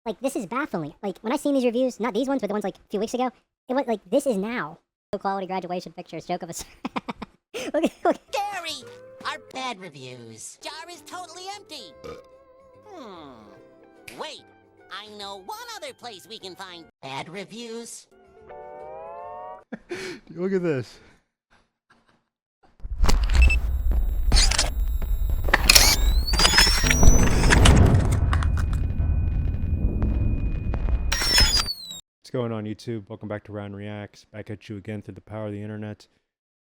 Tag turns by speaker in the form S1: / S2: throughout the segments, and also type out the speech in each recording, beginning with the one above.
S1: Like, this is baffling. Like, when I seen these reviews, not these ones, but the ones like a few weeks ago, it was like, this is now. Low quality graduation pictures, joke of a. look.
S2: Gary! Our bad reviews. Jar is totally empty. Wait, I know one other place we can find bad reviews.
S3: Look at this. What's going on, YouTube? Welcome back to RyanREAX. Back at you again through the power of the internet.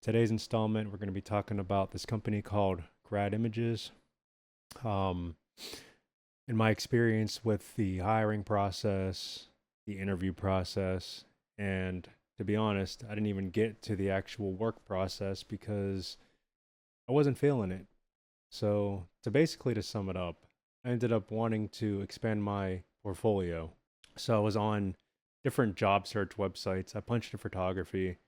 S3: Today's installment, we're going to be talking about this company called GradImages. In my experience with the hiring process, the interview process, and to be honest, I didn't even get to the actual work process because I wasn't feeling it. So to sum it up, I ended up wanting to expand my portfolio. So I was on different job search websites. I punched in photography,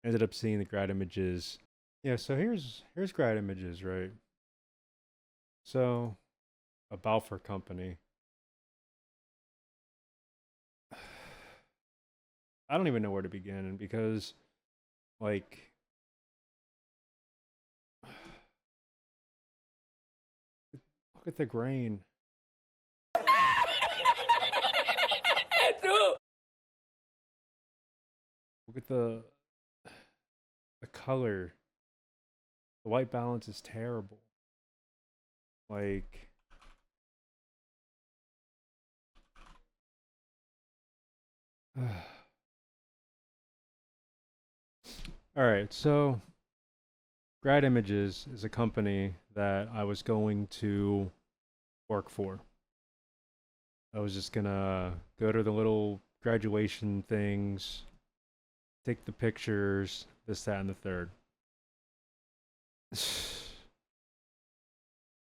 S3: ended up seeing the GradImages. Yeah, so here's GradImages, right? So about for company. I don't even know where to begin because, like, look at the grain. Look at the color. The white balance is terrible. Like, all right, so GradImages is a company that I was going to work for. I was just gonna go to the little graduation things, take the pictures, this, that, and the third.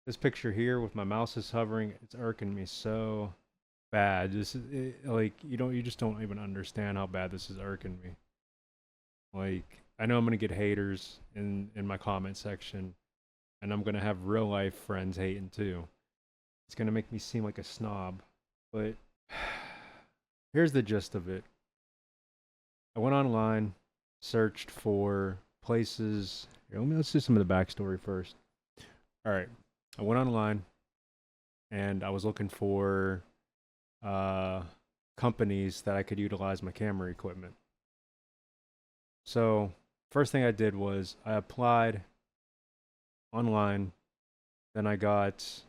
S3: This picture here with my mouse is hovering, it's irking me so bad. This is like you just don't even understand how bad this is irking me. Like, I know I'm gonna get haters in my comment section, and I'm gonna have real life friends hating too. It's gonna make me seem like a snob, but here's the gist of it. I went online, searched for places. Here, let's do some of the backstory first. All right, I went online, and I was looking for companies that I could utilize my camera equipment. So first thing I did was I applied online. Then I got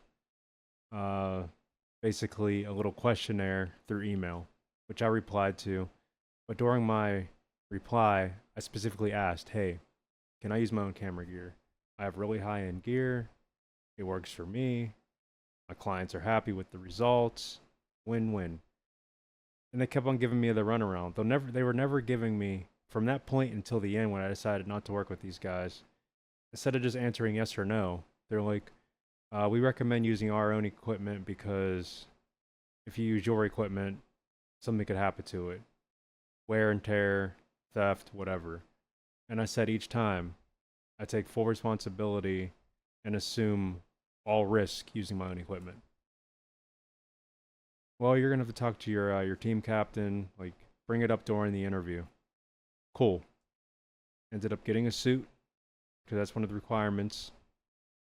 S3: basically a little questionnaire through email, which I replied to. But during my reply, I specifically asked, hey, can I use my own camera gear? I have really high-end gear. It works for me. My clients are happy with the results. Win-win. And they kept on giving me the runaround. They were never giving me, from that point until the end when I decided not to work with these guys, instead of just answering yes or no, they're like, we recommend using our own equipment because if you use your equipment, something could happen to it. Wear and tear, theft, whatever. And I said each time, I take full responsibility and assume all risk using my own equipment. Well, you're gonna have to talk to your team captain, like bring it up during the interview. Cool. Ended up getting a suit because that's one of the requirements.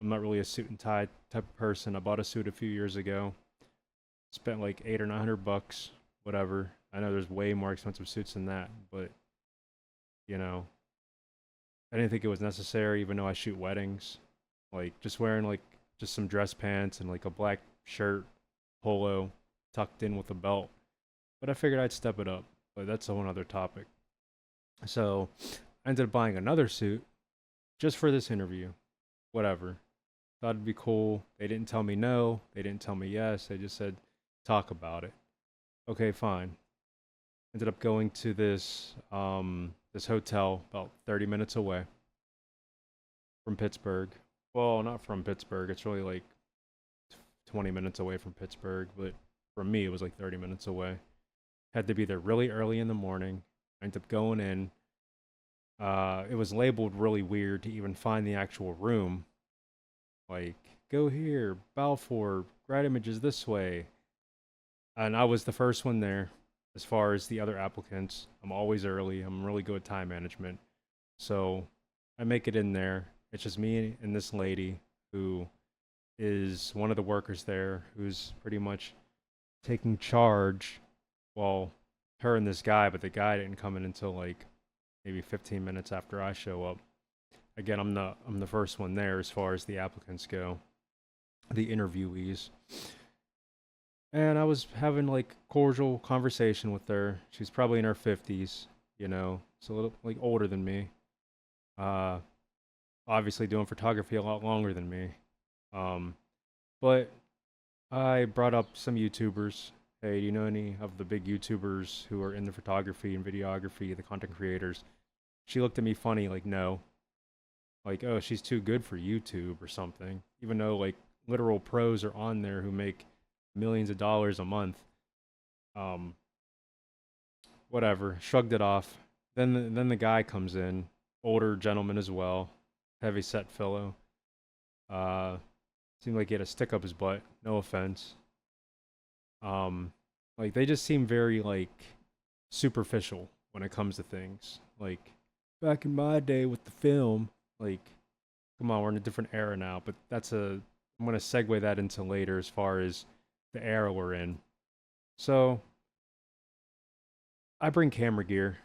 S3: I'm not really a suit and tie type of person. I bought a suit a few years ago. Spent like $800 or $900, whatever. I know there's way more expensive suits than that, but you know, I didn't think it was necessary, even though I shoot weddings. Like, just wearing like just some dress pants and like a black shirt, polo, tucked in with a belt. But I figured I'd step it up, but that's a whole other topic. So I ended up buying another suit just for this interview. Whatever. Thought it'd be cool. They didn't tell me no. They didn't tell me yes. They just said, talk about it. Okay, fine. Ended up going to this this hotel about 30 minutes away from Pittsburgh. Well, not from Pittsburgh. It's really like 20 minutes away from Pittsburgh, but for me, it was like 30 minutes away. Had to be there really early in the morning. I ended up going in. It was labeled really weird to even find the actual room. Like, go here, Balfour, GradImages this way. And I was the first one there. As far as the other applicants, I'm always early. I'm really good at time management. So I make it in there. It's just me and this lady who is one of the workers there who's pretty much taking charge. Well, her and this guy, but the guy didn't come in until like maybe 15 minutes after I show up. Again, I'm the first one there as far as the applicants go, the interviewees. And I was having like cordial conversation with her. She's probably in her 50s, you know, it's a little like older than me. Uh, Obviously doing photography a lot longer than me. Um, but I brought up some YouTubers. Hey, do you know any of the big YouTubers who are in the photography and videography, the content creators? She looked at me funny, like, no. Like, oh, she's too good for YouTube or something. Even though, like, literal pros are on there who make millions of dollars a month. Um, Whatever. Shrugged it off. Then the guy comes in, older gentleman as well, heavy set fellow. Uh, Seemed like he had a stick up his butt. No offense. Um, like they just seem very like superficial when it comes to things. Like back in my day with the film, like come on, we're in a different era now. But I'm gonna segue that into later as far as the era we're in. So I bring camera gear.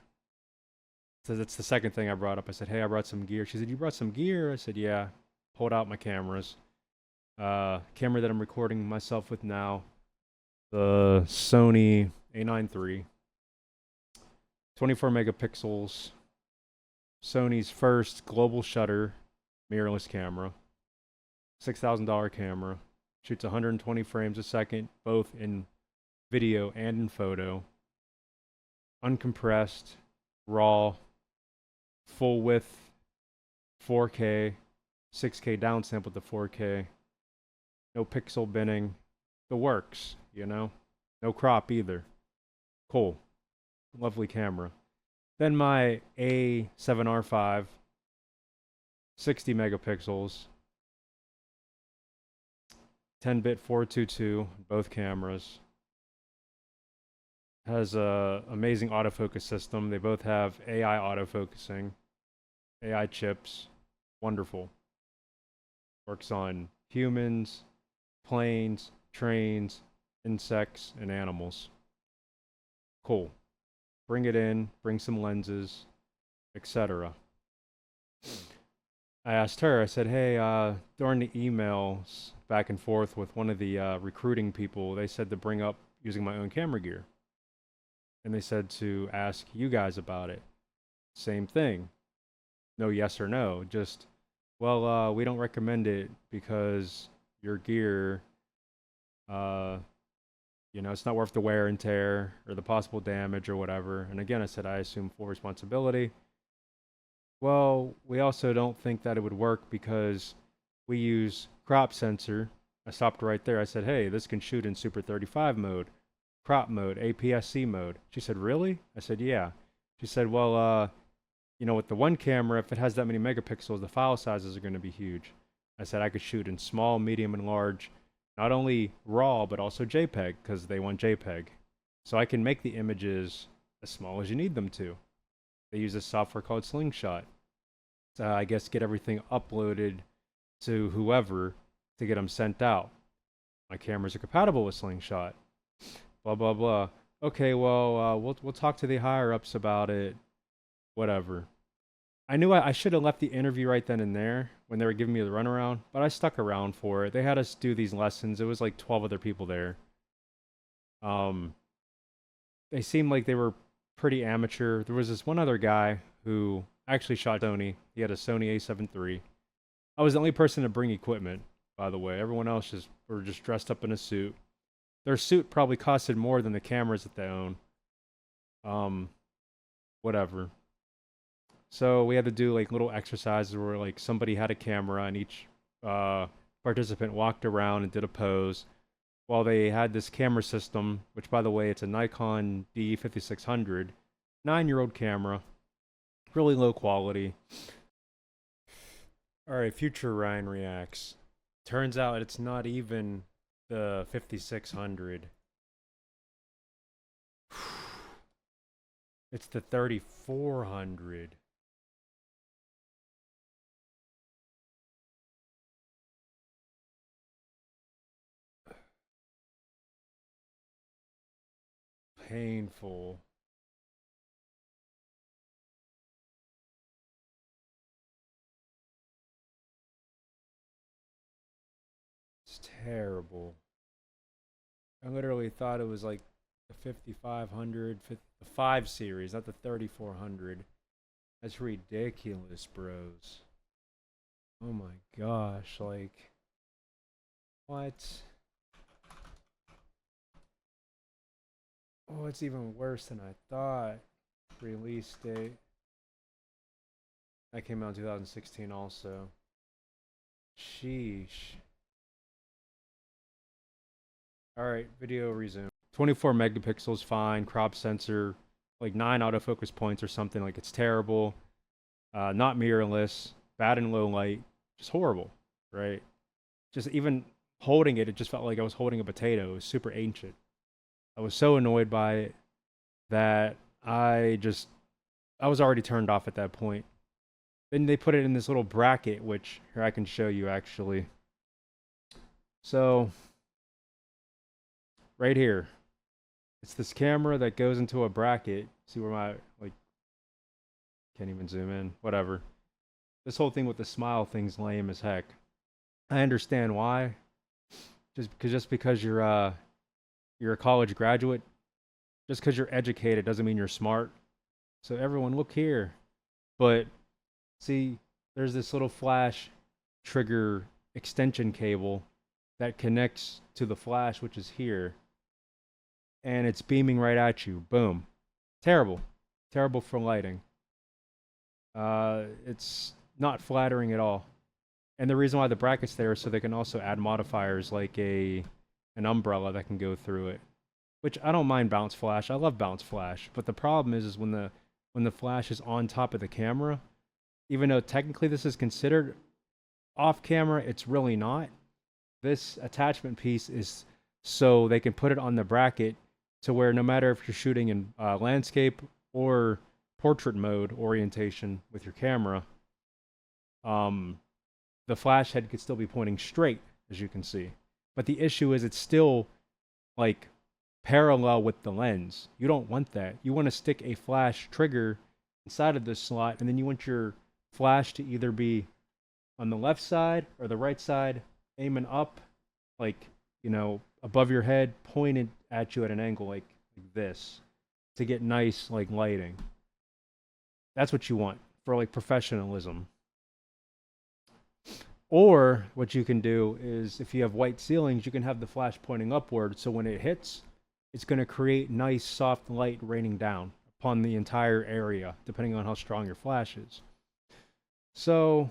S3: So that's the second thing I brought up. I said, "Hey, I brought some gear." She said, "You brought some gear?" I said, "Yeah." Pulled out my cameras. Camera that I'm recording myself with now, the Sony A9 III, 24 megapixels, Sony's first global shutter mirrorless camera, $6,000 camera, shoots 120 frames a second, both in video and in photo, uncompressed, raw, full width, 4K, 6K downsample to 4K, no pixel binning, the works, you know? No crop either. Cool. Lovely camera. Then my A7R5, 60 megapixels, 10-bit 422, both cameras. Has a amazing autofocus system. They both have AI autofocusing, AI chips. Wonderful. Works on humans, planes, trains, insects, and animals. Cool. Bring it in, bring some lenses, etc. I asked her, I said, hey, during the emails back and forth with one of the recruiting people, they said to bring up using my own camera gear. And they said to ask you guys about it. Same thing. No yes or no. Just, well, we don't recommend it because your gear, it's not worth the wear and tear or the possible damage or whatever. And again, I said I assume full responsibility. Well, we also don't think that it would work because we use crop sensor. I stopped right there. I said, hey, this can shoot in Super 35 mode, crop mode, APS-C mode. She said, really? I said, yeah. She said, well, with the one camera, if it has that many megapixels, the file sizes are going to be huge. I said I could shoot in small, medium, and large, not only RAW, but also JPEG, because they want JPEG. So I can make the images as small as you need them to. They use a software called Slingshot. So I guess get everything uploaded to whoever to get them sent out. My cameras are compatible with Slingshot. Blah, blah, blah. Okay, well, we'll talk to the higher-ups about it. Whatever. I knew I should have left the interview right then and there when they were giving me the runaround, but I stuck around for it. They had us do these lessons. It was like 12 other people there. They seemed like they were pretty amateur. There was this one other guy who actually shot Sony. He had a Sony A7 III. I was the only person to bring equipment, by the way. Everyone else were just dressed up in a suit. Their suit probably costed more than the cameras that they own. Whatever. So we had to do like little exercises where like somebody had a camera and each participant walked around and did a pose while they had this camera system, which by the way, it's a Nikon D5600, 9-year-old camera, really low quality. All right, future RyanREAX. Turns out it's not even the 5600. It's the 3400. Painful. It's terrible. I literally thought it was like the 5500, the 5 series, not the 3400. That's ridiculous, bros. Oh my gosh, like, what? Oh, it's even worse than I thought. Release date. That came out in 2016 also. Sheesh. Alright, video resume. 24 megapixels, fine. Crop sensor, like 9 autofocus points or something. Like, it's terrible. Not mirrorless. Bad in low light. Just horrible, right? Just even holding it, it just felt like I was holding a potato. It was super ancient. I was so annoyed by it that I was already turned off at that point. Then they put it in this little bracket, which here I can show you actually. So, right here, it's this camera that goes into a bracket. See where my, like, can't even zoom in, whatever. This whole thing with the smile thing's lame as heck. I understand why. Just because you're a college graduate, just because you're educated doesn't mean you're smart. So everyone, look here. But see, there's this little flash trigger extension cable that connects to the flash, which is here. And it's beaming right at you. Boom. Terrible. Terrible for lighting. It's not flattering at all. And the reason why the bracket's there is so they can also add modifiers like an umbrella that can go through it. Which I don't mind bounce flash. I love bounce flash. But the problem is when the flash is on top of the camera, even though technically this is considered off camera, it's really not. This attachment piece is so they can put it on the bracket to where no matter if you're shooting in landscape or portrait mode orientation with your camera, the flash head could still be pointing straight, as you can see. But the issue is it's still like parallel with the lens. You don't want that. You want to stick a flash trigger inside of this slot, and then you want your flash to either be on the left side or the right side, aiming up, like, you know, above your head, pointed at you at an angle like this, to get nice, like, lighting. That's what you want for, like, professionalism. Or what you can do is, if you have white ceilings, you can have the flash pointing upward, so when it hits, it's going to create nice, soft light raining down upon the entire area, depending on how strong your flash is. So,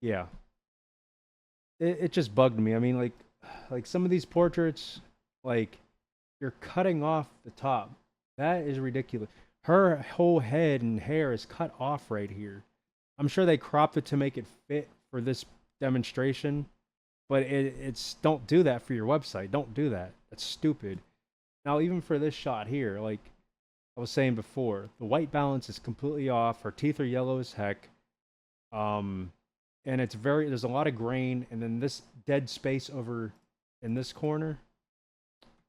S3: yeah. It just bugged me. I mean, like some of these portraits, like, you're cutting off the top. That is ridiculous. Her whole head and hair is cut off right here. I'm sure they cropped it to make it fit for this demonstration, but it's don't do that for your website. Don't do that. That's stupid. Now, even for this shot here, like I was saying before, the white balance is completely off. Her teeth are yellow as heck. And there's a lot of grain, and then this dead space over in this corner.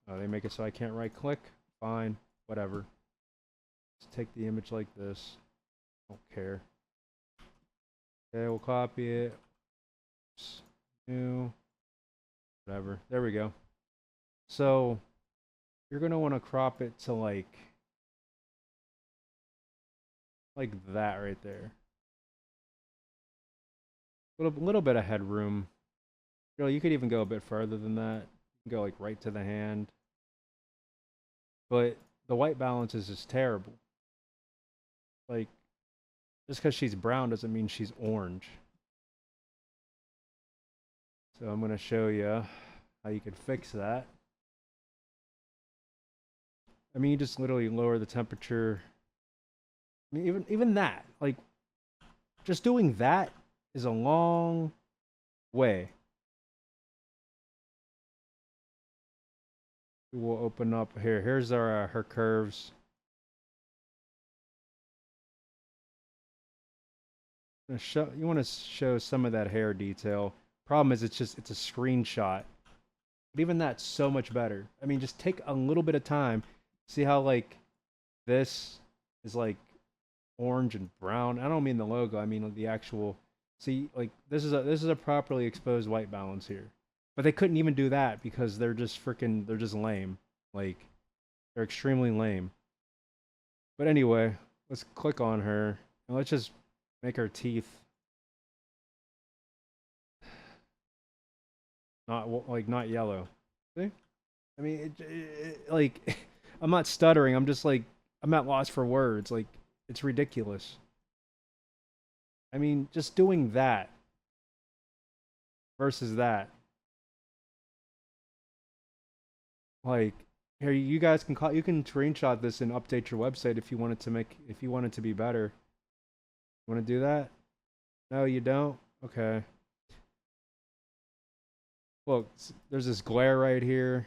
S3: They make it so I can't right click. Fine, whatever. Let's take the image like this. Don't care. Okay, we'll copy it. Oops. New. Whatever. There we go. So you're gonna want to crop it to like that right there. Little bit of headroom. You know, you could even go a bit further than that. You can go like right to the hand. But the white balance is just terrible. Like, just because she's brown doesn't mean she's orange. So I'm going to show you how you can fix that. I mean, you just literally lower the temperature. I mean, even that, like, just doing that is a long way. We'll open up here. Here's our her curves. You want to show some of that hair detail. Problem is, it's a screenshot. But even that's so much better. I mean, just take a little bit of time. See how like this is like orange and brown. I don't mean the logo. I mean the actual. See, like this is a properly exposed white balance here. But they couldn't even do that because they're just they're just lame. Like they're extremely lame. But anyway, let's click on her and let's just make her teeth not yellow. See? I mean, like I'm not stuttering. I'm just like I'm at loss for words. Like it's ridiculous. I mean, just doing that versus that. Like here, you guys can you can screenshot this and update your website if you want it to be better. Want to do that? No, you don't. Okay. Look, there's this glare right here.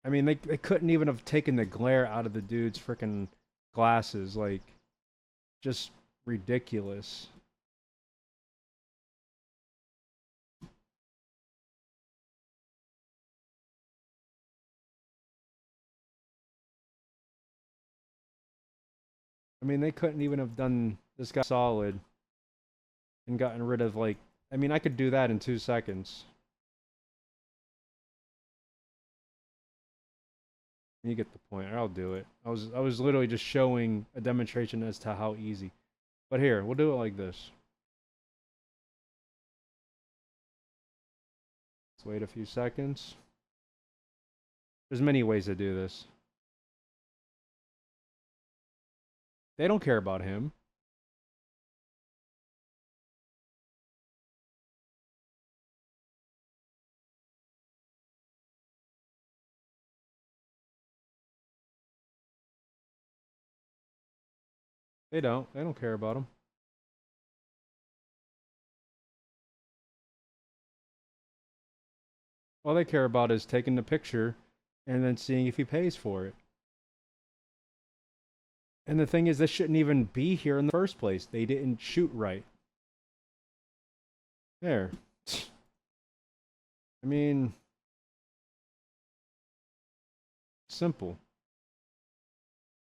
S3: I mean, they couldn't even have taken the glare out of the dude's freaking glasses. Like, just ridiculous. I mean, they couldn't even have done this guy solid and gotten rid of like. I mean, I could do that in 2 seconds. You get the point. I'll do it. I was literally just showing a demonstration as to how easy. But here, we'll do it like this. Let's wait a few seconds. There's many ways to do this. They don't care about him. They don't. They don't care about him. All they care about is taking the picture and then seeing if he pays for it. And the thing is, this shouldn't even be here in the first place. They didn't shoot right. There. I mean, simple.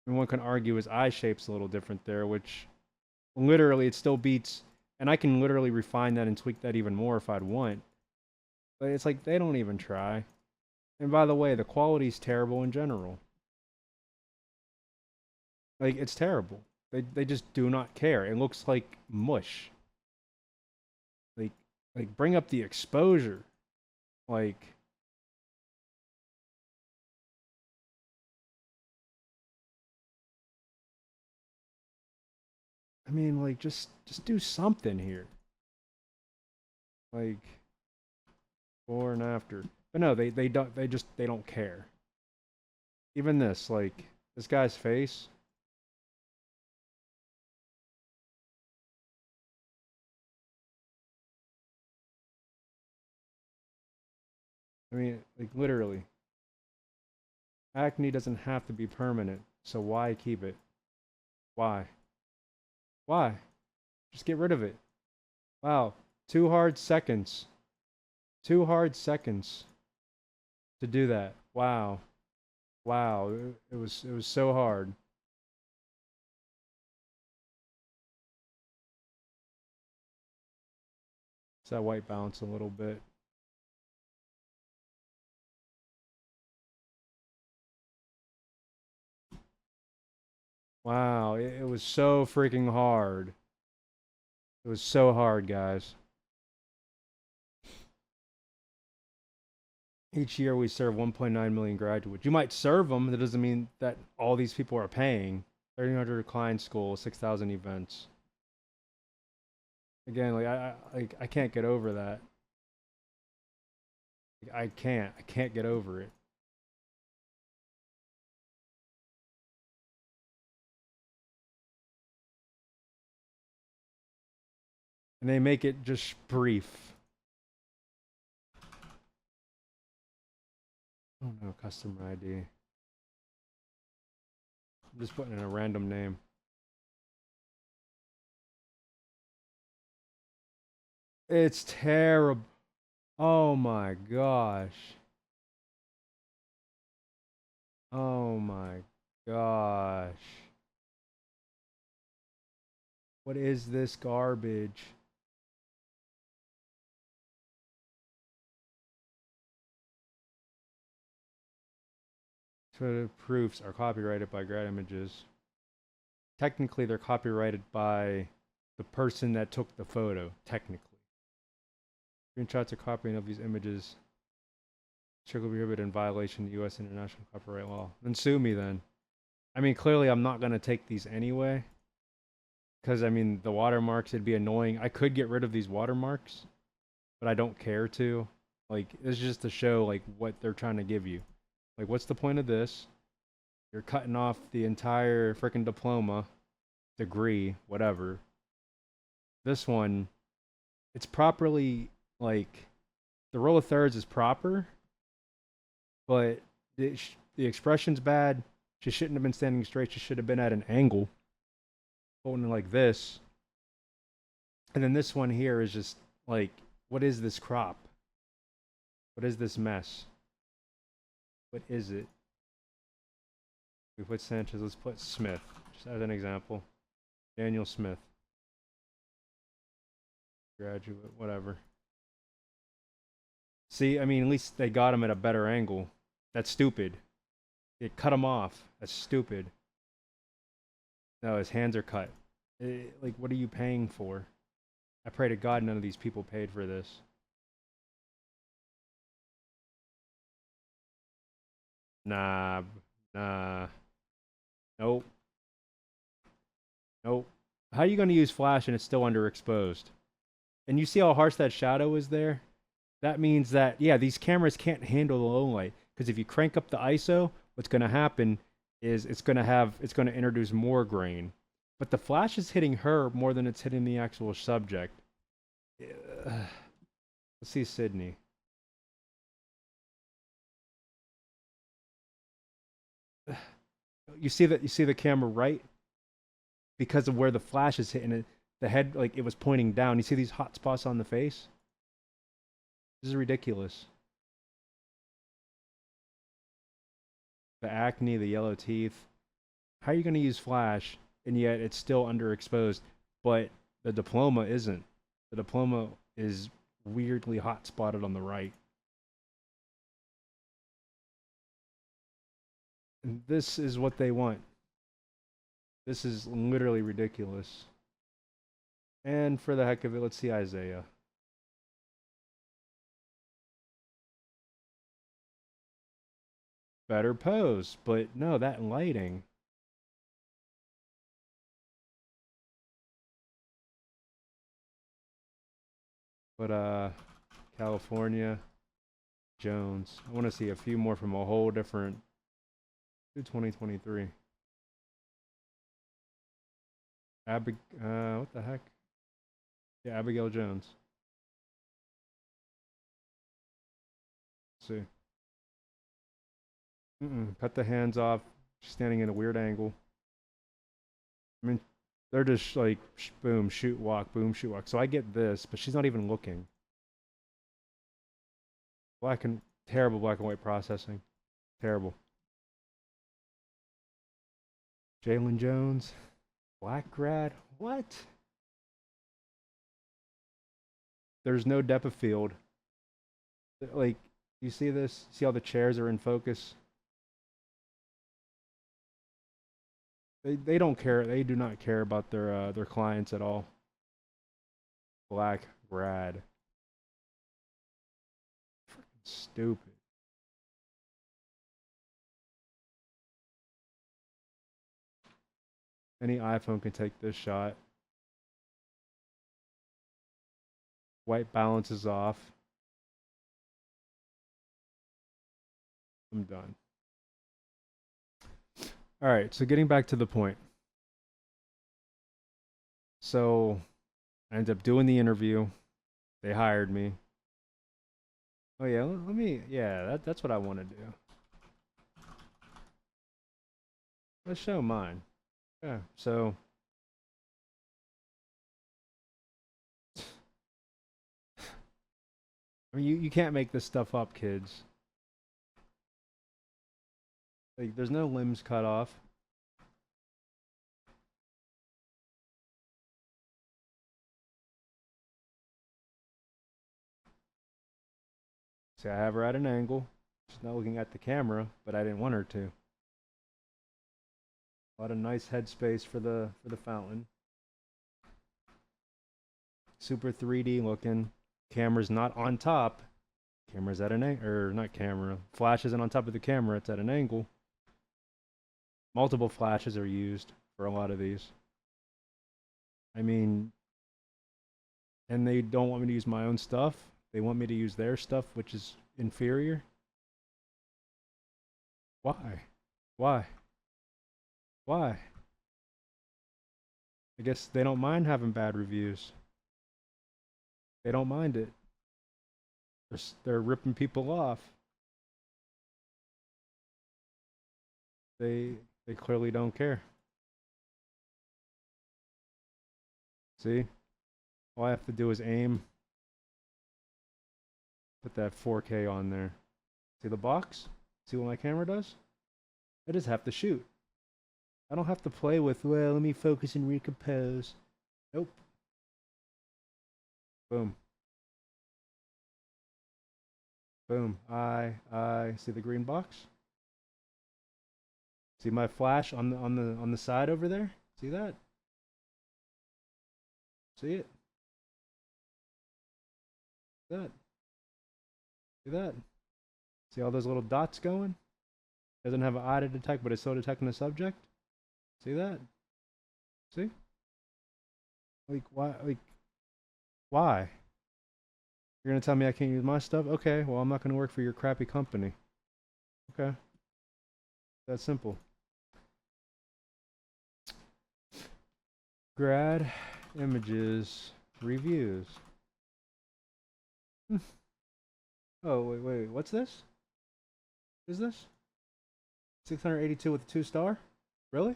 S3: And one can argue his eye shape's a little different there, which literally it still beats. And I can literally refine that and tweak that even more if I'd want. But it's like they don't even try. And by the way, the quality's terrible in general. Like, it's terrible. They just do not care. It looks like mush. Like bring up the exposure. Like I mean, like just do something here. Like before and after. But no, they don't care. Even this, like this guy's face. I mean, like literally. Acne doesn't have to be permanent, so why keep it? Why? Why? Just get rid of it. Wow, 2 hard seconds. 2 hard seconds to do that. Wow. Wow, it was so hard. It's that white balance a little bit. Wow, it was so freaking hard. It was so hard, guys. Each year we serve 1.9 million graduates. You might serve them. That doesn't mean that all these people are paying. 1,300 client schools, 6,000 events. Again, I can't get over that. I can't get over it. And they make it just brief. Oh no, customer ID. I'm just putting in a random name. It's terrible. Oh my gosh. Oh my gosh. What is this garbage? Photo proofs are copyrighted by GradImages. Technically, they're copyrighted by the person that took the photo, technically. Screenshots or copying of these images strictly prohibited in violation of U.S. international copyright law. Then sue me then. I mean, clearly I'm not going to take these anyway. Because, I mean, the watermarks, it'd be annoying. I could get rid of these watermarks, but I don't care to. Like, it's just to show, like, what they're trying to give you. Like, what's the point of this? You're cutting off the entire freaking diploma, degree, whatever. This one, it's properly, like, the row of thirds is proper, but the expression's bad. She shouldn't have been standing straight. She should have been at an angle, holding it like this. And then this one here is just like, what is this crop? What is this mess? What is it? We put Sanchez. Let's put Smith, just as an example. Daniel Smith. Graduate, whatever. See, I mean, at least they got him at a better angle. That's stupid. It cut him off. That's stupid. No, his hands are cut. Like, what are you paying for? I pray to God none of these people paid for this. Nah. Nah. Nope. Nope. How are you going to use flash and it's still underexposed? And you see how harsh that shadow is there? That means that, yeah, these cameras can't handle the low light. Because if you crank up the ISO, what's going to happen is it's going to introduce more grain. But the flash is hitting her more than it's hitting the actual subject. Let's see Sydney. You see the camera right? Because of where the flash is hitting it, the head, like, it was pointing down. You see these hot spots on the face? This is ridiculous. The acne, the yellow teeth. How are you going to use flash and yet it's still underexposed, but the diploma isn't? The diploma is weirdly hot spotted on the right. And this is what they want. This is literally ridiculous. And for the heck of it, let's see Isaiah. Better pose, but no, that lighting. But California, Jones. I want to see a few more from a whole different 2023. What the heck? Yeah, Abigail Jones. Let's see. Cut the hands off. She's standing in a weird angle. I mean, they're just like boom, shoot, walk, boom, shoot, walk. So I get this, but she's not even looking. Terrible black and white processing. Terrible. Jalen Jones, black grad. What? There's no depth of field. Like, you see this? See how the chairs are in focus? They don't care. They do not care about their clients at all. Black grad. Freaking stupid. Any iPhone can take this shot. White balance is off. I'm done. All right, so getting back to the point. So I ended up doing the interview. They hired me. Oh yeah, let me. Yeah, that's what I want to do. Let's show mine. Yeah. So I mean, you can't make this stuff up, kids. Like, there's no limbs cut off. See, I have her at an angle. She's not looking at the camera, but I didn't want her to. A lot of nice headspace for the fountain. Super 3D looking. Camera's not on top. Camera's at an angle, or not camera. Flash isn't on top of the camera, it's at an angle. Multiple flashes are used for a lot of these. I mean, and they don't want me to use my own stuff. They want me to use their stuff, which is inferior. Why? Why? Why? I guess they don't mind having bad reviews. They don't mind it. They're ripping people off. They clearly don't care. See? All I have to do is aim. Put that 4K on there. See the box? See what my camera does? I just have to shoot. I don't have to play with, well, let me focus and recompose. Nope. Boom. Boom. See the green box? See my flash on the side over there? See that? See it? See that? See that? See all those little dots going? Doesn't have an eye to detect, but it's still detecting the subject. See that? See? Like why? Like why? You're gonna tell me I can't use my stuff? Okay, well I'm not gonna work for your crappy company. Okay. That's simple. GradImages reviews. Oh wait, what's this? What is this? 682 with a 2-star? Really?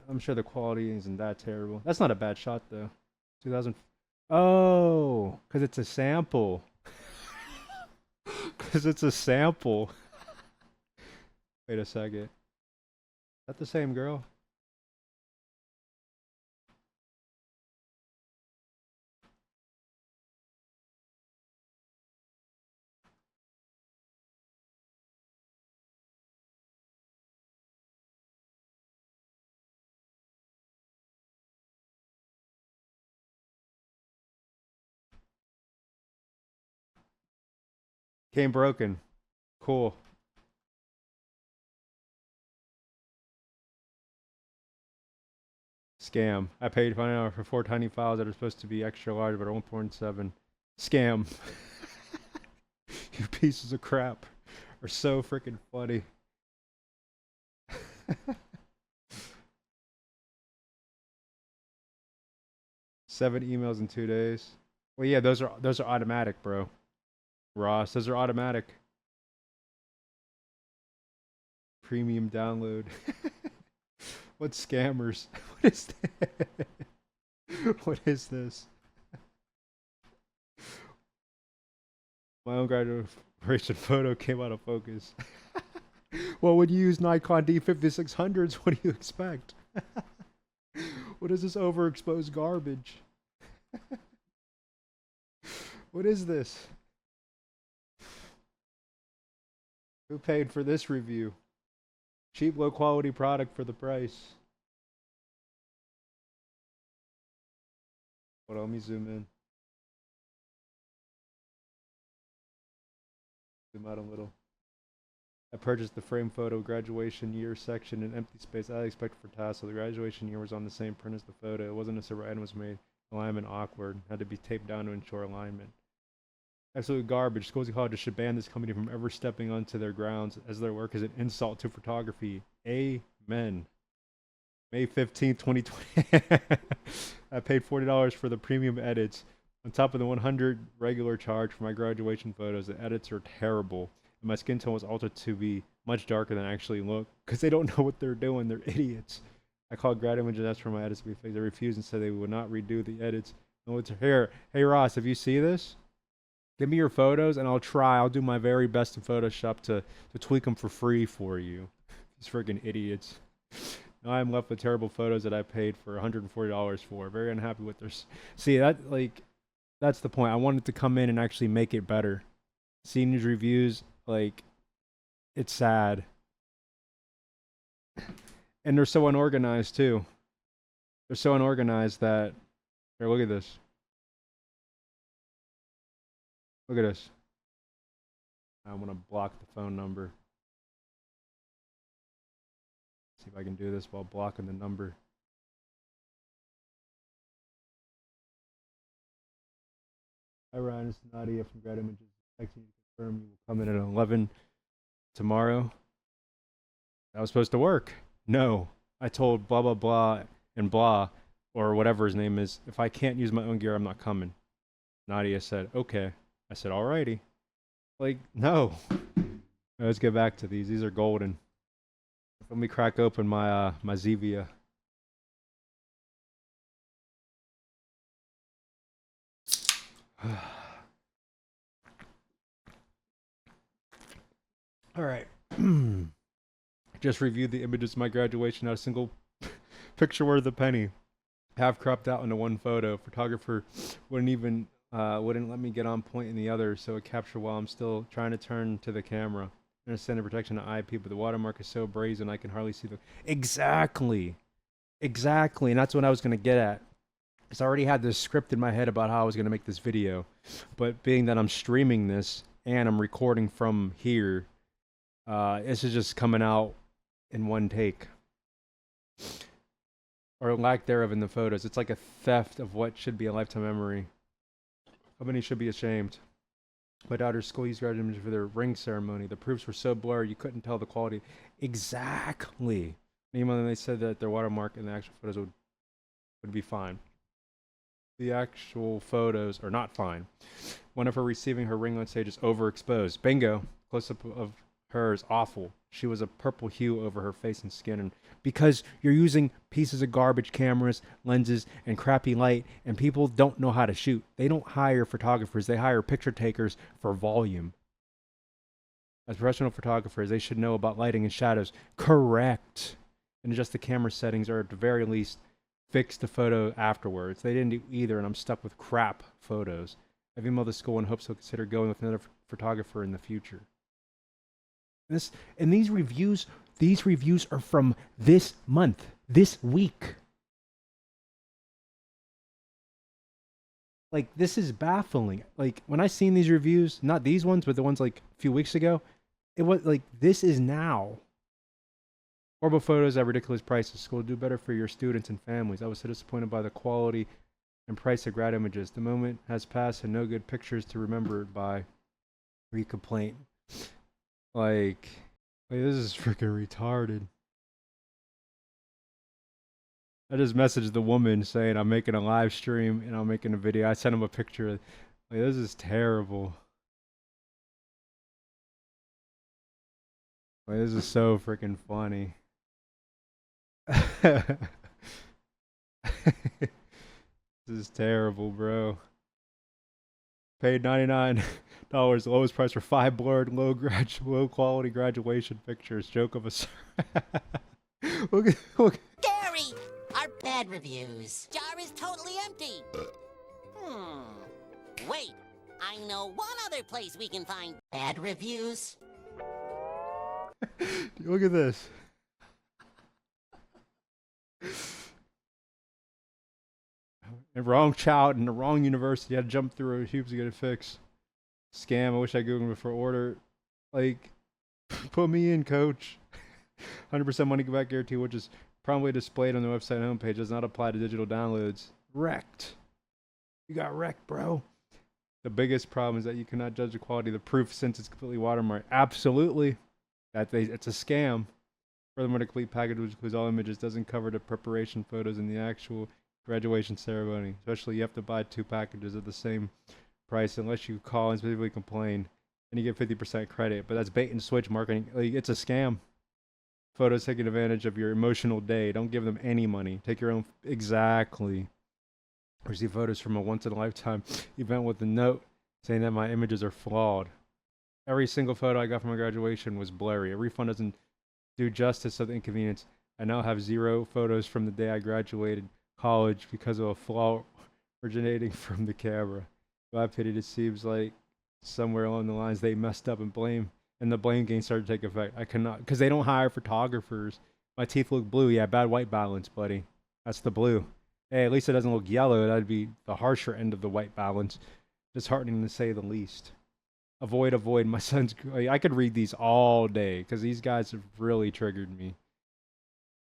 S3: I'm sure the quality isn't that terrible. That's not a bad shot though. 2000. Oh, because it's a sample. Because it's a sample. Wait a second. Is that the same girl? Came broken. Cool. Scam. I paid $5 for 4 tiny files that are supposed to be extra large but are 1.7. Scam. You pieces of crap are so freaking funny. 7 emails in 2 days. Well, yeah, those are automatic, bro. Ross, those are automatic. Premium download. What scammers? What is this? What is this? My own graduation photo came out of focus. Well, when you use Nikon D5600s, what do you expect? What is this overexposed garbage? What is this? Who paid for this review? Cheap, low quality product for the price. Hold on, let me zoom in. Zoom out a little. I purchased the frame photo graduation year section in empty space I expected for tasks, so the graduation year was on the same print as the photo. It wasn't a separate item was made. Alignment awkward. Had to be taped down to ensure alignment. Absolute garbage. Schools of colleges should ban this company from ever stepping onto their grounds as their work is an insult to photography. Amen. May 15th, 2020. I paid $40 for the premium edits. On top of the $100 regular charge for my graduation photos, the edits are terrible. And my skin tone was altered to be much darker than I actually look. Because they don't know what they're doing. They're idiots. I called GradImages, asked for my edits to be fixed. They refused and said they would not redo the edits. No, it's here. Hey Ross, if you see this, give me your photos and I'll try. I'll do my very best in Photoshop to tweak them for free for you. These freaking idiots. Now I'm left with terrible photos that I paid for $140 for. Very unhappy with their. See that like, that's the point. I wanted to come in and actually make it better. Seeing these reviews, like, it's sad. And they're so unorganized too. They're so unorganized that. Here, look at this. Look at this. I want to block the phone number. See if I can do this while blocking the number. Hi Ryan, it's Nadia from GradImages. Texting you to confirm you will come in at 11 tomorrow. That was supposed to work. No. I told blah blah blah and blah, or whatever his name is, if I can't use my own gear, I'm not coming. Nadia said, okay. I said, alrighty. Like, no. Let's get back to these. These are golden. Let me crack open my my Zevia. Alright. Just reviewed the images of my graduation. Not a single picture worth a penny. Half cropped out into one photo. Photographer wouldn't let me get on point in the other, so it captured while I'm still trying to turn to the camera. Understand the protection of IP, but the watermark is so brazen I can hardly see the... Exactly! Exactly, and that's what I was going to get at. Because I already had this script in my head about how I was going to make this video. But being that I'm streaming this, and I'm recording from here, this is just coming out in one take. Or lack thereof in the photos. It's like a theft of what should be a lifetime memory. Company should be ashamed. My daughter's school used GradImages for their ring ceremony. The proofs were so blurry you couldn't tell the quality. Exactly. Meanwhile, they said that their watermark in the actual photos would be fine. The actual photos are not fine. One of her receiving her ring on stage is overexposed. Bingo. Close-up of her is awful. She was a purple hue over her face and skin, and because you're using pieces of garbage cameras, lenses, and crappy light, and people don't know how to shoot. They don't hire photographers. They hire picture takers for volume. As professional photographers, they should know about lighting and shadows. Correct. And adjust the camera settings, or at the very least, fix the photo afterwards. They didn't do either, and I'm stuck with crap photos. I've emailed the school and hopes they'll consider going with another photographer in the future. These reviews are from this month, this week. Like, this is baffling. Like, when I seen these reviews, not these ones, but the ones like a few weeks ago, it was like, this is now. Horrible photos at ridiculous prices. School, do better for your students and families. I was so disappointed by the quality and price of GradImages. The moment has passed and no good pictures to remember it by. Re-complaint. Like, this is freaking retarded. I just messaged the woman saying I'm making a live stream and I'm making a video. I sent him a picture. Like, this is terrible. Like, this is so freaking funny. This is terrible, bro. Paid $99, lowest price for 5 blurred, low quality graduation pictures. Joke of a... look.
S2: Gary! Our bad reviews. Jar is totally empty. Wait, I know one other place we can find bad reviews.
S3: Look at this. The wrong child in the wrong university. Had to jump through hoops to get it fixed. Scam. I wish I googled before order. Like, put me in, coach. 100% money back guarantee, which is probably displayed on the website homepage, does not apply to digital downloads. Wrecked. You got wrecked, bro. The biggest problem is that you cannot judge the quality of the proof since it's completely watermarked. Absolutely. It's a scam. Furthermore, the complete package, which includes all images, doesn't cover the preparation photos in the actual graduation ceremony. Especially, you have to buy 2 packages at the same price unless you call and specifically complain, and you get 50% credit. But that's bait and switch marketing. Like, it's a scam. Photos taking advantage of your emotional day. Don't give them any money. Take your own. Exactly. Received photos from a once-in-a-lifetime event with a note saying that my images are flawed. Every single photo I got from my graduation was blurry. A refund doesn't do justice to the inconvenience. I now have 0 photos from the day I graduated college because of a flaw originating from the camera. My pity, it seems like somewhere along the lines they messed up and the blame game started to take effect. I cannot, because they don't hire photographers. My teeth look blue. Yeah, bad white balance, buddy. That's the blue. Hey, at least it doesn't look yellow. That'd be the harsher end of the white balance. Disheartening to say the least. Avoid. My son's. I could read these all day because these guys have really triggered me.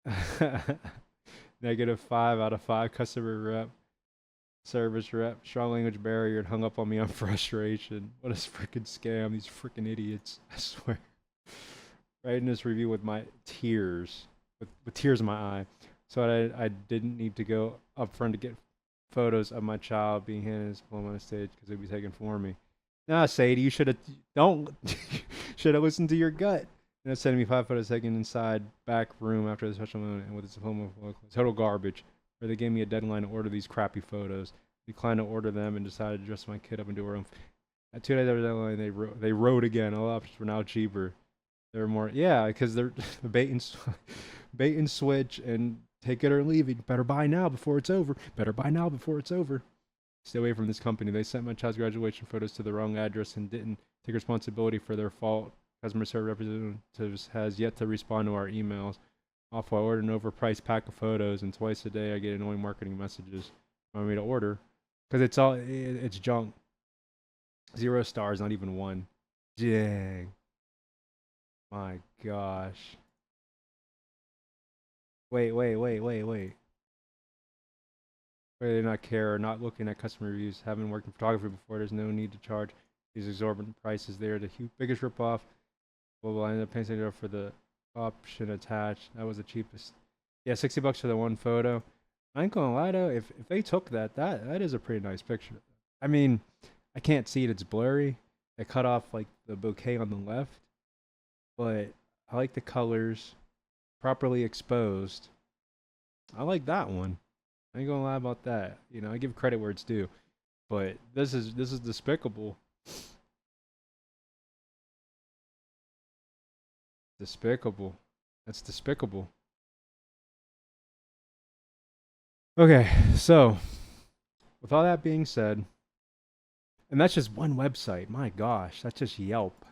S3: -5 out of 5 customer rep. Service rep. Strong language barrier and hung up on me on frustration. What a freaking scam. These freaking idiots. I swear. Writing this review with my tears. With tears in my eye. So I didn't need to go up front to get photos of my child being handed his diploma on a stage because they'd be taken for me. Nah, Sadie, you should have listened to your gut. And it's sending me 5 photos taken inside back room after the special moment and with his diploma. Total garbage. Where they gave me a deadline to order these crappy photos. Declined to order them and decided to dress my kid up and do her own. At 2 days after the deadline, they wrote again. All options were now cheaper. They were more, yeah, because they're bait and switch and take it or leave it. Better buy now before it's over. Stay away from this company. They sent my child's graduation photos to the wrong address and didn't take responsibility for their fault. Customer service representatives has yet to respond to our emails. Awful. I ordered an overpriced pack of photos, and twice a day I get annoying marketing messages telling me to order because it's junk. 0 stars, not even 1. Dang. My gosh. Wait. Whether they not care or not looking at customer reviews, haven't worked in photography before, there's no need to charge these exorbitant prices. They're the biggest ripoff. Well, I ended up paying $60 for the option attached. That was the cheapest. Yeah, $60 for the one photo. I ain't gonna lie though, if they took that is a pretty nice picture. I mean, I can't see it, it's blurry. They cut off like the bouquet on the left. But I like the colors. Properly exposed. I like that one. I ain't gonna lie about that. You know, I give credit where it's due. But this is despicable. Despicable. That's despicable. Okay, so with all that being said, and that's just one website. My gosh, that's just Yelp.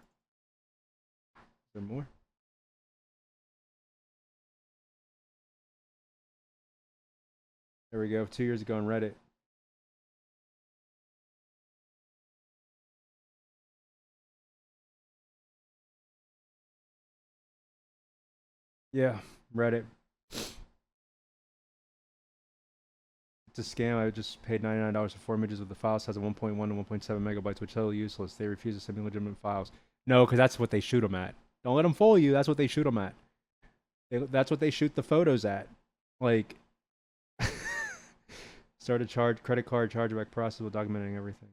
S3: Is there more? There we go. 2 years ago on Reddit. Yeah, Reddit. It's a scam. I just paid $99 for 4 images with the file size of 1.1 to 1.7 megabytes, which is totally useless. They refuse to send me legitimate files. No, because that's what they shoot them at. Don't let them fool you. That's what they shoot them at. That's what they shoot the photos at. Like, start a credit card chargeback process with documenting everything.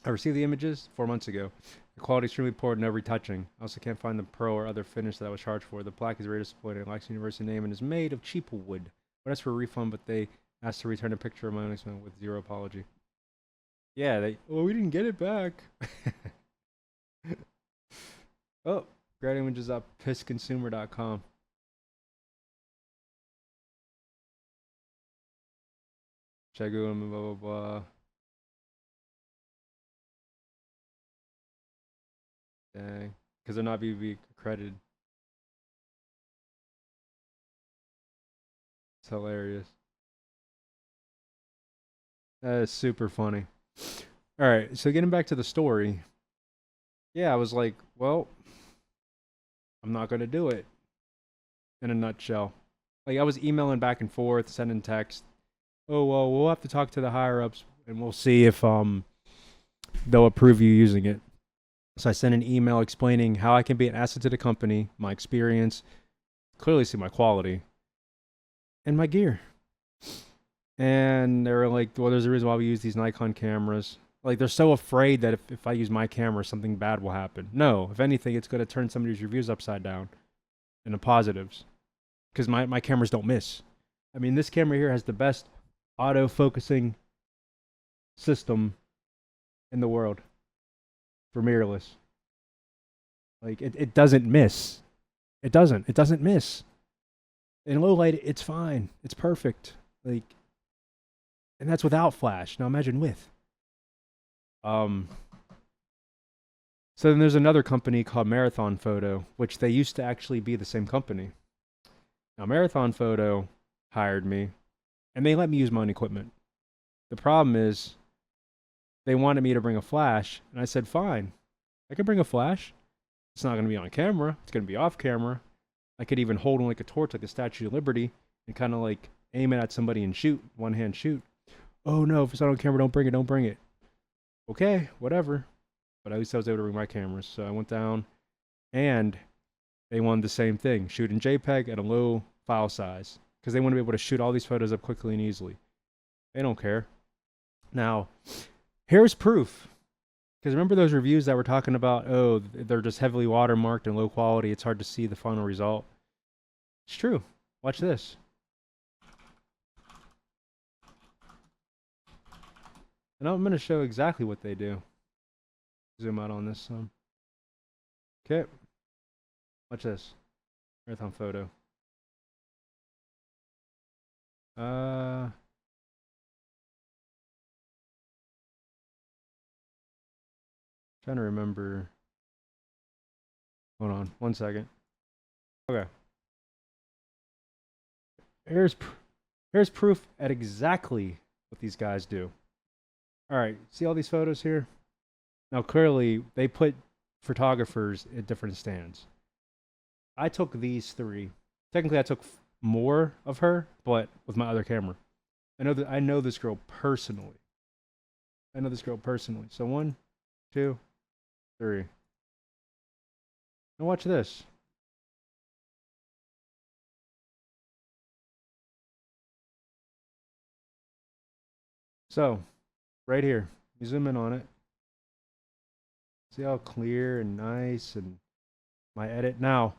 S3: I received the images 4 months ago. The quality is extremely poor, no retouching. I also can't find the pro or other finish that I was charged for. The plaque is very disappointing. It lacks the university name and is made of cheap wood. But asked for a refund, but they asked to return a picture of my own expense with 0 apology. Yeah, we didn't get it back. Oh, GradImages up pissconsumer.com. Check Google, blah, blah, blah. Dang. Because they're not BB accredited. It's hilarious. That is super funny. Alright, so getting back to the story. Yeah, I was like, well, I'm not going to do it. In a nutshell. Like, I was emailing back and forth, sending text. Oh, well, we'll have to talk to the higher-ups, and we'll see if they'll approve you using it. So I sent an email explaining how I can be an asset to the company, my experience, clearly see my quality, and my gear. And they were like, well, there's a reason why we use these Nikon cameras. Like, they're so afraid that if I use my camera, something bad will happen. No, if anything, it's going to turn somebody's reviews upside down in the positives. Because my cameras don't miss. I mean, this camera here has the best auto-focusing system in the world for mirrorless. Like it doesn't miss. It doesn't miss. In low light, it's fine. It's perfect. Like, and that's without flash. Now imagine with. So then there's another company called Marathon Photo, which they used to actually be the same company. Now Marathon Photo hired me, and they let me use my own equipment. The problem is, they wanted me to bring a flash, and I said, fine, I can bring a flash. It's not going to be on camera. It's going to be off camera. I could even hold like a torch, like the Statue of Liberty, and kind of like aim it at somebody and shoot, one hand shoot. Oh no, if it's not on camera, don't bring it. Okay, whatever. But at least I was able to bring my cameras. So I went down, and they wanted the same thing, shoot in JPEG at a low file size, because they want to be able to shoot all these photos up quickly and easily. They don't care. Now, here's proof. Because remember those reviews that were talking about, oh, they're just heavily watermarked and low quality, it's hard to see the final result. It's true. Watch this. And I'm going to show exactly what they do. Zoom out on this some. Okay. Watch this. Marathon Photo. Trying to remember. Hold on, 1 second. Okay. Here's proof at exactly what these guys do. All right, see all these photos here? Now clearly they put photographers at different stands. I took these three. Technically, I took more of her, but with my other camera. I know this girl personally. So 1, 2, 3. Now watch this. So, right here, you zoom in on it. See how clear and nice and my edit. Now,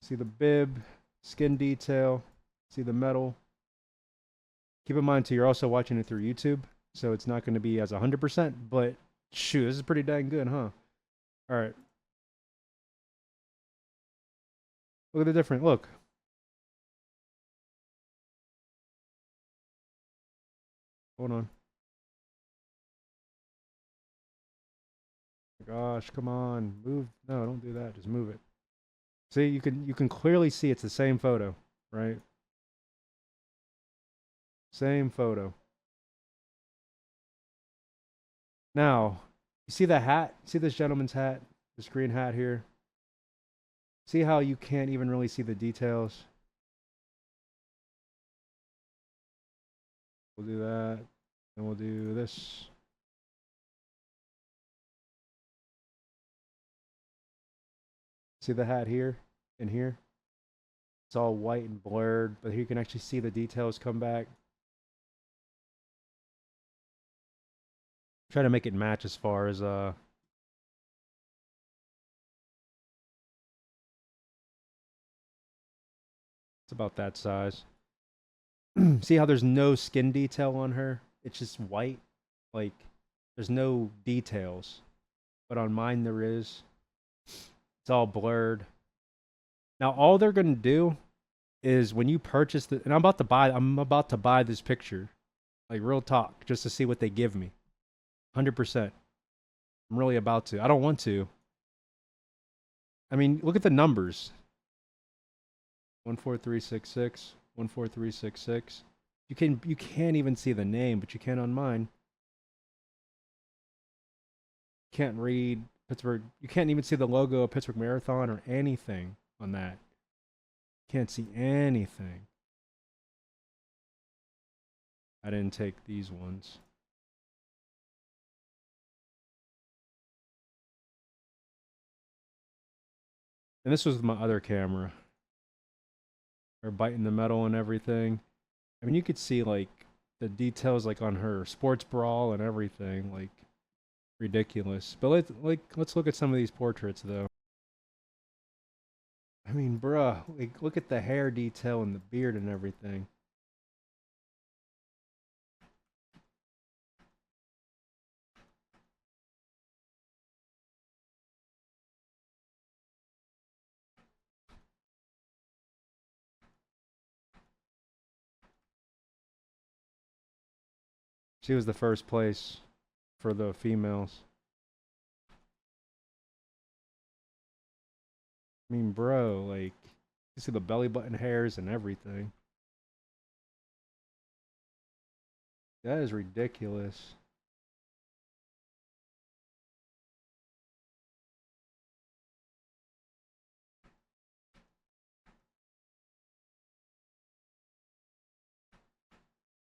S3: see the bib, skin detail, see the metal. Keep in mind too, you're also watching it through YouTube, so it's not going to be as 100%, but shoot, this is pretty dang good, huh? All right. Look at the different, look. Hold on. Gosh, come on, move. No, don't do that. Just move it. See, you can clearly see it's the same photo, right? Same photo. Now, you see the hat? See this gentleman's hat? This green hat here? See how you can't even really see the details? We'll do that. And we'll do this. See the hat here and here? It's all white and blurred, but here you can actually see the details come back. Try to make it match as far as it's about that size. See how there's no skin detail on her? It's just white. Like there's no details. But on mine there is. It's all blurred. Now all they're gonna do is when you purchase the, and I'm about to buy this picture. Like real talk, just to see what they give me. 100%. I'm really about to. I don't want to. I mean, look at the numbers. 14366, 14366. You can't even see the name, but you can on mine. Can't read Pittsburgh. You can't even see the logo of Pittsburgh Marathon or anything on that. Can't see anything. I didn't take these ones. And this was my other camera. They're biting the metal and everything. I mean, you could see like the details like on her sports bra and everything, like ridiculous. But let's look at some of these portraits though. I mean, bruh, like look at the hair detail and the beard and everything. She was the first place for the females. I mean, bro, like, you see the belly button hairs and everything. That is ridiculous.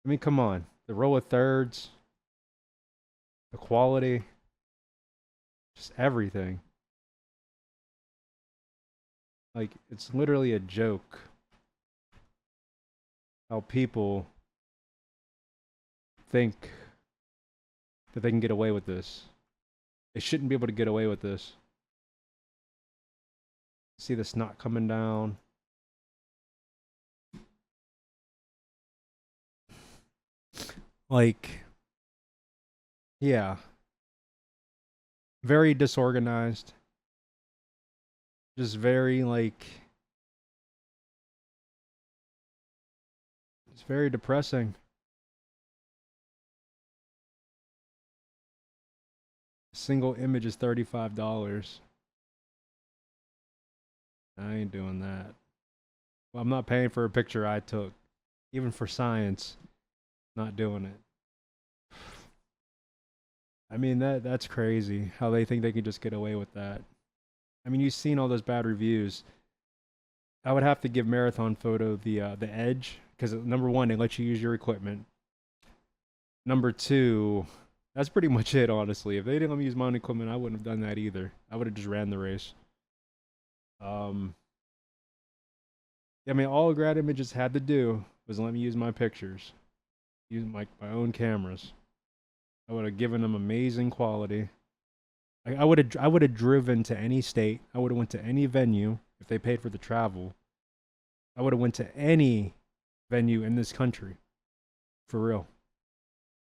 S3: I mean, come on. The row of thirds, the quality, just everything. Like, it's literally a joke how people think that they can get away with this. They shouldn't be able to get away with this. See the snot coming down. Like, yeah. Very disorganized. Just very, like, it's very depressing. Single image is $35. I ain't doing that. Well, I'm not paying for a picture I took. Even for science. Not doing it. I mean, that's crazy how they think they can just get away with that. I mean, you've seen all those bad reviews. I would have to give Marathon Photo the edge because number one, they let you use your equipment. Number two, that's pretty much it, honestly. If they didn't let me use my own equipment, I wouldn't have done that either. I would have just ran the race. I mean, all GradImages had to do was let me use my pictures, use my own cameras. I would have given them amazing quality. I would have driven to any state. I would have went to any venue if they paid for the travel. I would have went to any venue in this country, for real.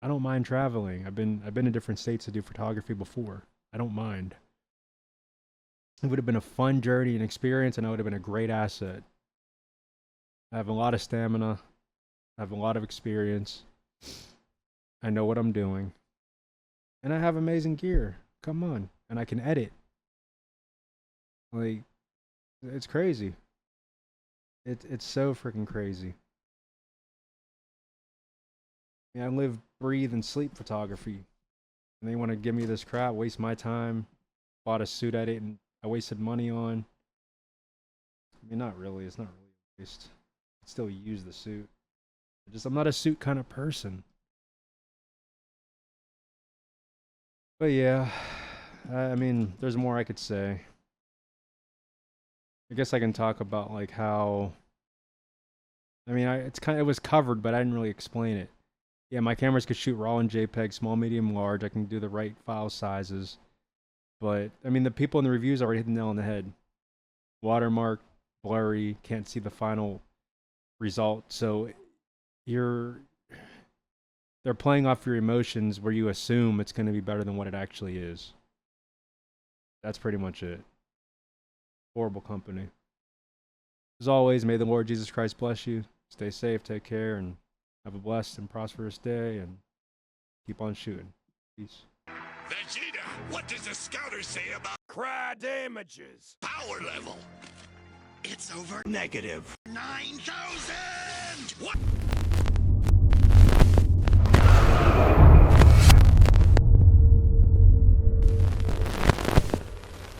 S3: I don't mind traveling. I've been in different states to do photography before. I don't mind. It would have been a fun journey and experience, and I would have been a great asset. I have a lot of stamina. I have a lot of experience. I know what I'm doing. And I have amazing gear. Come on. And I can edit. Like, it's crazy. It's so freaking crazy. Yeah, I live, breathe, and sleep photography. And they want to give me this crap, waste my time. Bought a suit at it and I wasted money on. I mean, not really. It's not really a waste. I still use the suit. I'm not a suit kind of person. But yeah, I mean, there's more I could say. I guess I can talk about like how. I mean, it was covered, but I didn't really explain it. Yeah, my cameras could shoot RAW and JPEG, small, medium, large. I can do the right file sizes. But I mean, the people in the reviews already hit the nail on the head. Watermark, blurry, can't see the final result. So they're playing off your emotions where you assume it's going to be better than what it actually is. That's pretty much it. Horrible company. As always, may the Lord Jesus Christ bless you. Stay safe, take care, and have a blessed and prosperous day, and keep on shooting. Peace.
S4: Vegeta, what does the scouter say about
S5: GradImages?
S4: power level? It's over -9,000! What?